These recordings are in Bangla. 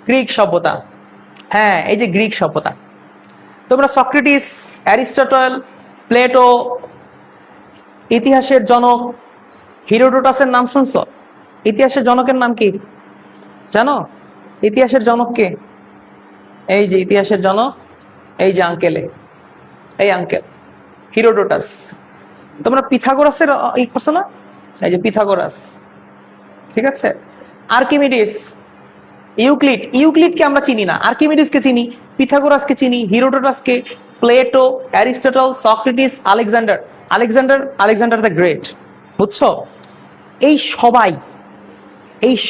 গ্রিক সভ্যতা, হ্যাঁ এই যে গ্রিক সভ্যতা, তোমরা সক্রেটিস, অ্যারিস্টটল, প্লেটো, ইতিহাসের জনক হিরোডোটাসের নাম শুনছো? ইতিহাসের জনকের নাম কি জানো? ইতিহাসের জনক কে? এই যে ইতিহাসের জনক, এই যে আঙ্কেলে, এই আঙ্কেল হিরোডোটাস। তোমরা পিথাগোরাসের ই করছো না? এই যে পিথাগোরাস, ঠিক আছে। আর্কিমিডিস, ইউক্লিড, ইউক্লিডকে আমরা চিনি না, আর্কিমিডিসকে চিনি, পিথাগোরাসকে চিনি, হিরোডোটাসকে, Plato, Aristotle, Socrates, Alexander, Alexander the great, বুঝছো? এই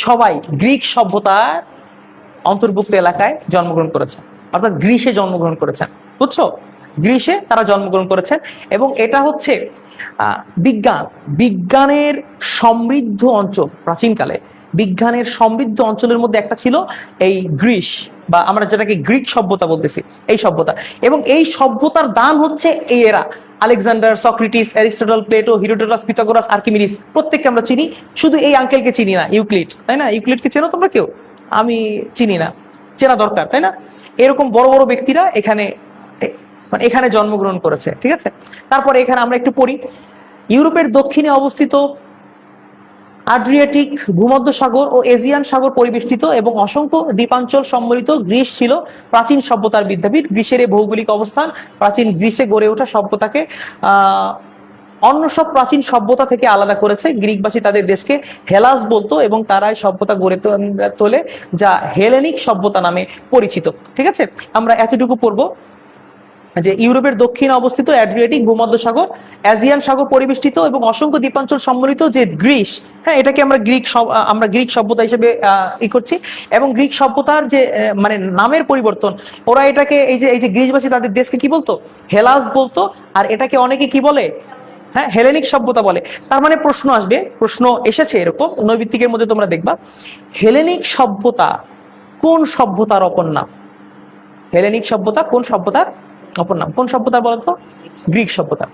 সবাই গ্রিক সভ্যতার অন্তর্ভুক্ত এলাকায় জন্মগ্রহণ করেছেন, অর্থাৎ গ্রিসে জন্মগ্রহণ করেছেন, বুঝছো? গ্রিসে তারা জন্মগ্রহণ করেছেন এবং এটা হচ্ছে বিজ্ঞানের সমৃদ্ধ অঞ্চল। প্রাচীনকালে বিজ্ঞানের সমৃদ্ধ অঞ্চলের মধ্যে একটা ছিল এই গ্রিস, বা আমরা যেটাকে গ্রিক সভ্যতা বলতেছি, এই সভ্যতা। এবং এই সভ্যতার দান হচ্ছে এই এরা, Alexander, Socrates, Aristotle, Plato, হিরোডোটাস, Pythagoras, Archimedes, প্রত্যেককে আমরা চিনি, শুধু এই আঙ্কেলকে চিনি না, ইউক্লিড, তাই না? ইউক্লিডকে চেনো তোমরা কেউ? আমি চিনি না, চেনা দরকার, তাই না? এরকম বড় বড় ব্যক্তিরা এখানে জন্মগ্রহণ করেছে, ঠিক আছে। তারপরে এখানে আমরা একটু পড়ি, ইউরোপের দক্ষিণে অবস্থিত আড্রিয়াটিক ভূমধ্যসাগর ও এজিয়ান সাগর পরিবেষ্টিত এবং অসংখ্য দ্বীপাঞ্চল সম্মিলিত গ্রিস ছিল প্রাচীন সভ্যতার বিদ্যাপীঠ। গ্রিসের এই ভৌগোলিক অবস্থান প্রাচীন গ্রিসে গড়ে ওঠা সভ্যতাকে অন্য সব প্রাচীন সভ্যতা থেকে আলাদা করেছে। গ্রিকবাসী তাদের দেশকে হেলাস বলতো এবং তারাই সভ্যতা গড়ে তোলে যা হেলেনিক সভ্যতা নামে পরিচিত, ঠিক আছে। আমরা এতটুকু পড়বো যে ইউরোপের দক্ষিণে অবস্থিত অ্যাড্রিয়াটিক ভূমধ্যসাগর, এজিয়ান সাগর পরিবেষ্টিত এবং অসংখ্য দ্বীপাঞ্চল সম্মিলিত যে গ্রিস, হ্যাঁ এটাকে আমরা গ্রিক সভ্যতা হিসেবে করছি। এবং গ্রিক সভ্যতার যে মানে নামের পরিবর্তন, ওরা এটাকে এই যে গ্রিসবাসী তাদের দেশকে কি বলতো? হেলাস বলতো, আর এটাকে অনেকে কি বলে? হ্যাঁ হেলেনিক সভ্যতা বলে। তার মানে প্রশ্ন আসবে, প্রশ্ন এসেছে এরকম নৈবিত্তিকের মধ্যে, তোমরা দেখবা হেলেনিক সভ্যতা কোন সভ্যতার অপর নাম? হেলেনিক সভ্যতা কোন সভ্যতার অপর নাম? কোন সভ্যতা বলতো? গ্রিক সভ্যতা,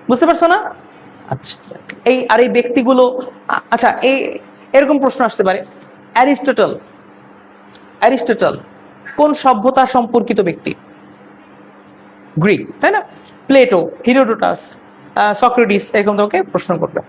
বুঝতে পারছো না? আচ্ছা, এই ব্যক্তিগুলো, আচ্ছা এরকম প্রশ্ন আসতে পারে, অ্যারিস্টটল কোন সভ্যতা সম্পর্কিত ব্যক্তি? গ্রিক, তাই না? প্লেটো, হিরোডোটাস, সক্রেটিস, এরকম তোমাকে প্রশ্ন করবে।